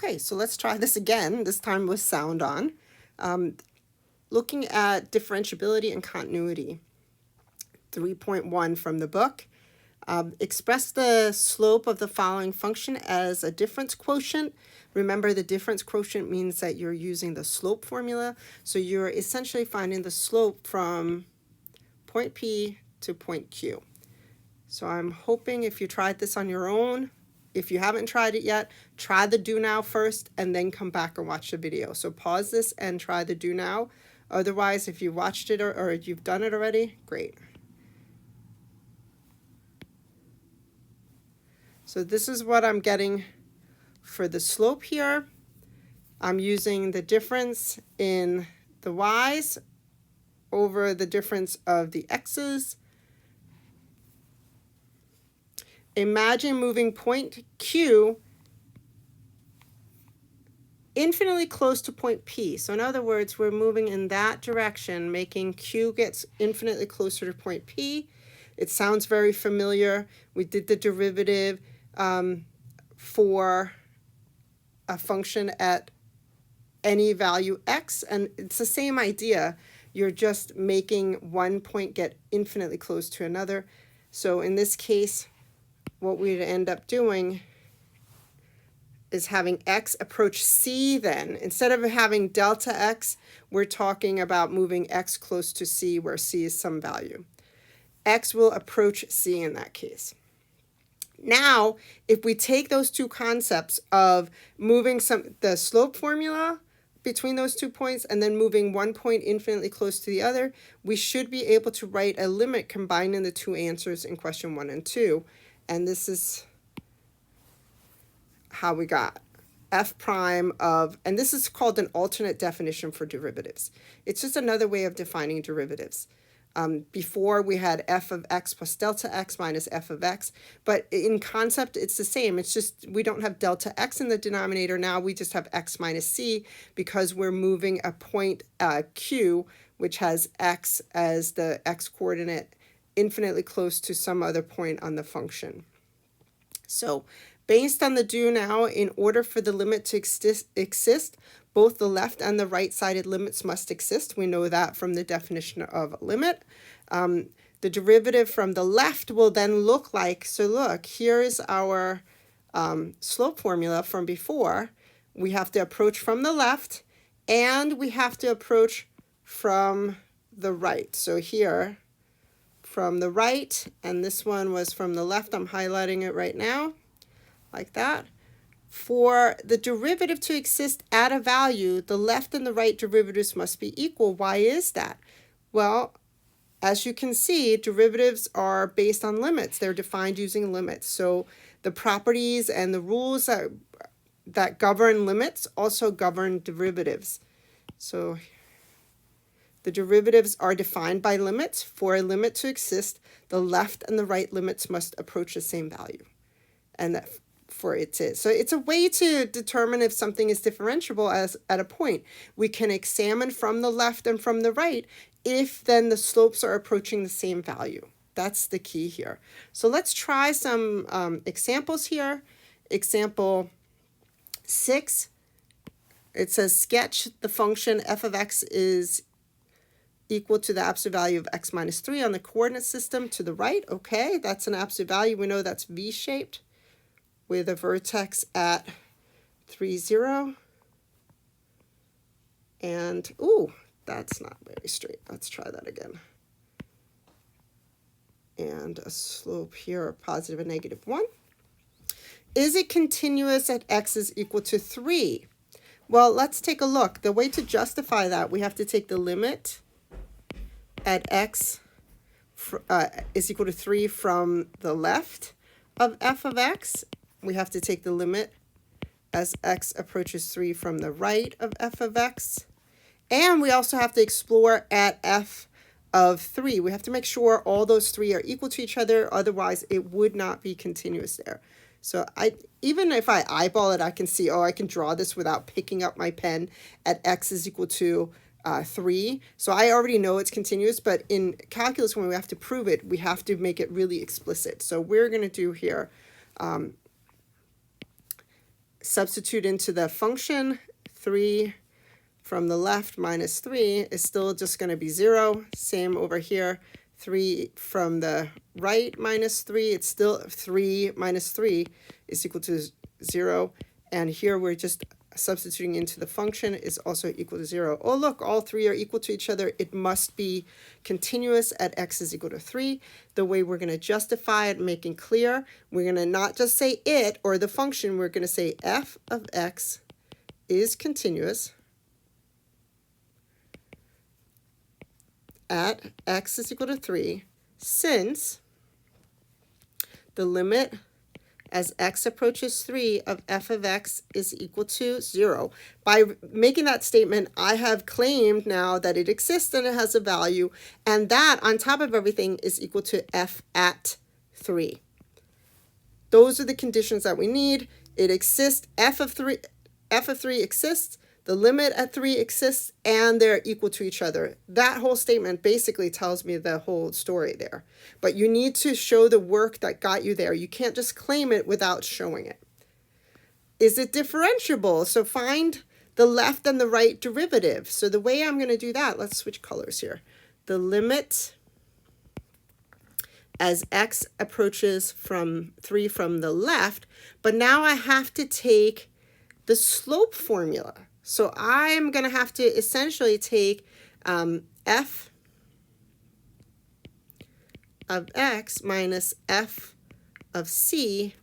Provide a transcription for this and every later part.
Okay, so let's try this again, this time with sound on. Looking at differentiability and continuity. 3.1 from the book. Express the slope of the following function as a difference quotient. Remember, the difference quotient means that you're using the slope formula. So you're essentially finding the slope from point P to point Q. So I'm hoping if you tried this on your own, if you haven't tried it yet, try the do now first and then come back and watch the video. So pause this and try the do now. Otherwise, if you watched it or you've done it already, great. So this is what I'm getting for the slope here. I'm using the difference in the y's over the difference of the x's. Imagine moving point Q infinitely close to point P. So in other words, we're moving in that direction, making Q gets infinitely closer to point P. It sounds very familiar. We did the derivative for a function at any value x, and it's the same idea. You're just making one point get infinitely close to another. So in this case, what we'd end up doing is having x approach c then. Instead of having delta x, we're talking about moving x close to c, where c is some value. X will approach c in that case. Now, if we take those two concepts of moving the slope formula between those 2 points and then moving one point infinitely close to the other, we should be able to write a limit combining the two answers in question 1 and 2. And this is how we got f prime of, and this is called an alternate definition for derivatives. It's just another way of defining derivatives. Before we had f of x plus delta x minus f of x, but in concept it's the same. It's just we don't have delta x in the denominator now, we just have x minus c because we're moving a point q, which has x as the x coordinate, infinitely close to some other point on the function. So based on the do now, in order for the limit to exist, both the left and the right-sided limits must exist. We know that from the definition of a limit. The derivative from the left will then look like, so look, here is our slope formula from before. We have to approach from the left, and we have to approach from the right. So here, from the right, and this one was from the left. I'm highlighting it right now, like that. For the derivative to exist at a value, the left and the right derivatives must be equal. Why is that? Well, as you can see, derivatives are based on limits. They're defined using limits. So the properties and the rules that govern limits also govern derivatives. So the derivatives are defined by limits. For a limit to exist, the left and the right limits must approach the same value. And that for it to. So it's a way to determine if something is differentiable as at a point. We can examine from the left and from the right if then the slopes are approaching the same value. That's the key here. So let's try some examples here. Example 6, it says sketch the function f of x is equal to the absolute value of x minus 3 on the coordinate system to the right. Okay, that's an absolute value. We know that's v-shaped with a vertex at 3, 0. And, ooh, that's not very straight. Let's try that again. And a slope here of positive and negative 1. Is it continuous at x is equal to 3? Well, let's take a look. The way to justify that, we have to take the limit at x is equal to 3 from the left of f of x. We have to take the limit as x approaches 3 from the right of f of x. And we also have to explore at f of 3. We have to make sure all those 3 are equal to each other. Otherwise, it would not be continuous there. So even if I eyeball it, I can see, oh, I can draw this without picking up my pen at x is equal to 3. So I already know it's continuous, but in calculus, when we have to prove it, we have to make it really explicit. So we're going to do here, substitute into the function, 3 from the left minus 3 is still just going to be 0. Same over here. 3 from the right minus 3, it's still 3 minus 3 is equal to 0. And here we're just substituting into the function is also equal to 0. Oh, look, all three are equal to each other. It must be continuous at x is equal to 3. The way we're going to justify it, making clear, we're going to not just say it or the function, we're going to say f of x is continuous at x is equal to 3 since the limit as x approaches 3 of f of x is equal to 0. By making that statement, I have claimed now that it exists and it has a value, and that on top of everything is equal to f at 3. Those are the conditions that we need. It exists, f of 3 exists, the limit at 3 exists, and they're equal to each other. That whole statement basically tells me the whole story there. But you need to show the work that got you there. You can't just claim it without showing it. Is it differentiable? So find the left and the right derivative. So the way I'm going to do that, let's switch colors here. The limit as x approaches from 3 from the left, but now I have to take the slope formula. So I'm going to have to essentially take f of x minus f of c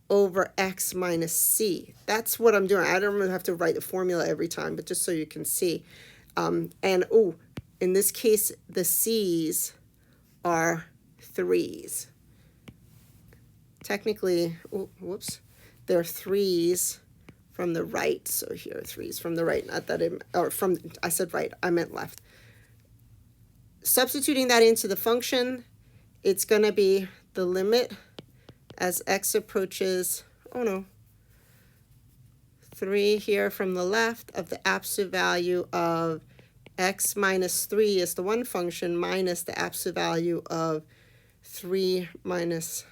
over x minus c. That's what I'm doing. I don't really have to write the formula every time, but just so you can see. And oh, in this case, the c's are 3's. Technically, oh, whoops, they're 3's from the right. So here, 3's from the right, not that I said right, I meant left. Substituting that into the function, it's going to be the limit as x approaches, 3 here from the left of the absolute value of x minus 3 is the one function minus the absolute value of 3 minus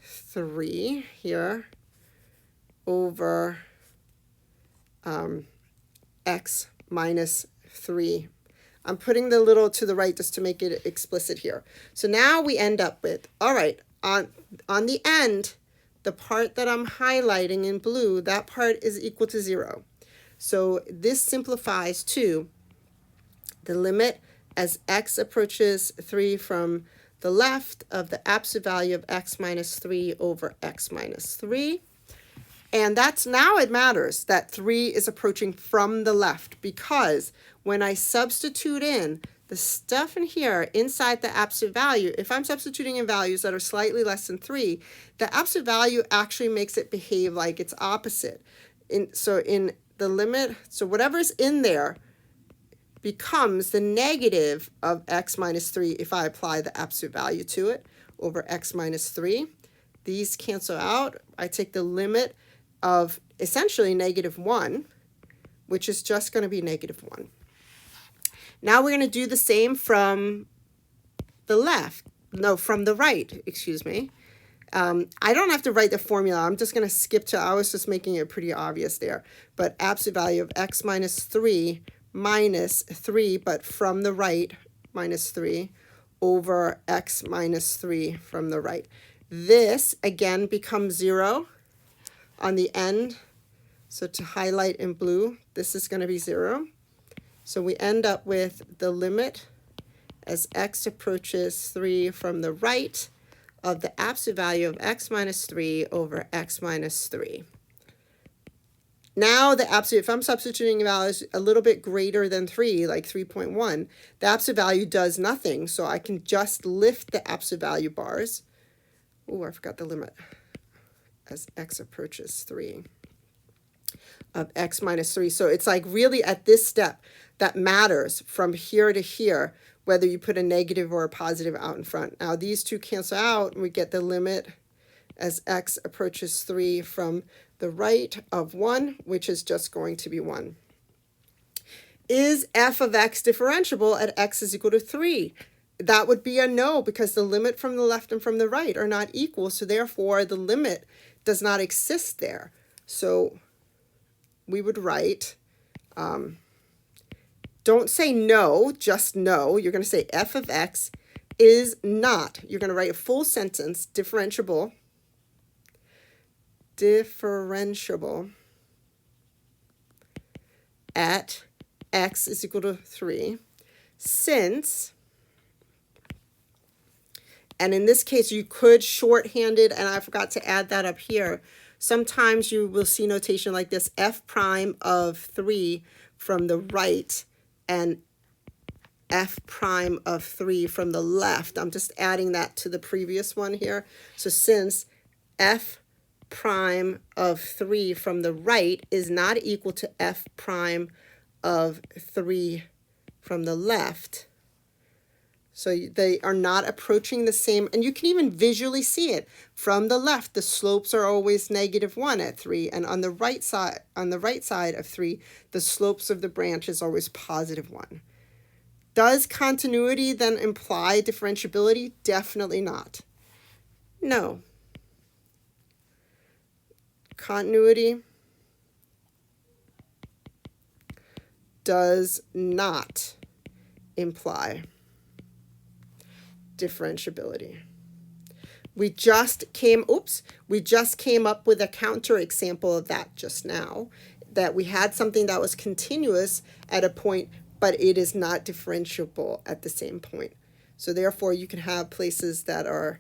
3 here over x minus 3. I'm putting the little to the right just to make it explicit here. So now we end up with, all right, on the end, the part that I'm highlighting in blue, that part is equal to 0. So this simplifies to the limit as x approaches 3 from the left of the absolute value of x minus 3 over x minus 3. And that's now it matters that 3 is approaching from the left, because when I substitute in the stuff in here inside the absolute value, if I'm substituting in values that are slightly less than 3, the absolute value actually makes it behave like its opposite. So in the limit, so whatever's in there becomes the negative of x minus 3 if I apply the absolute value to it over x minus 3. These cancel out. I take the limit of essentially -1, which is just going to be -1. Now we're going to do the same from the left. No, from the right, excuse me. I don't have to write the formula. I'm just going to skip to, I was just making it pretty obvious there. But absolute value of x minus 3 minus 3, but from the right, minus 3, over x minus 3 from the right. This, again, becomes 0 on the end. So to highlight in blue, this is going to be 0. So we end up with the limit as x approaches 3 from the right of the absolute value of x minus 3 over x minus 3. Now the absolute, if I'm substituting values a little bit greater than 3, like 3.1, the absolute value does nothing. So I can just lift the absolute value bars. Oh, I forgot the limit. As x approaches 3 of x minus 3. So it's like really at this step that matters from here to here, whether you put a negative or a positive out in front. Now these two cancel out and we get the limit as x approaches 3 from the right of 1, which is just going to be 1. Is f of x differentiable at x is equal to 3? That would be a no, because the limit from the left and from the right are not equal, so therefore the limit does not exist there. So we would write, don't say no, just no. You're going to say f of x is not. You're going to write a full sentence, differentiable at x is equal to 3, since, and in this case you could shorthand it, and I forgot to add that up here. Sometimes you will see notation like this, f prime of 3 from the right and f prime of 3 from the left. I'm just adding that to the previous one here. So since f prime of 3 from the right is not equal to f prime of 3 from the left, so they are not approaching the same, and you can even visually see it. From the left, the slopes are always -1 at 3, and on the right side of 3, the slopes of the branch is always +1. Does continuity then imply differentiability? Definitely not. No. Continuity does not imply differentiability. We just came up with a counter example of that just now, that we had something that was continuous at a point, but it is not differentiable at the same point. So therefore, you can have places that are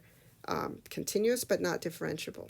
continuous but not differentiable.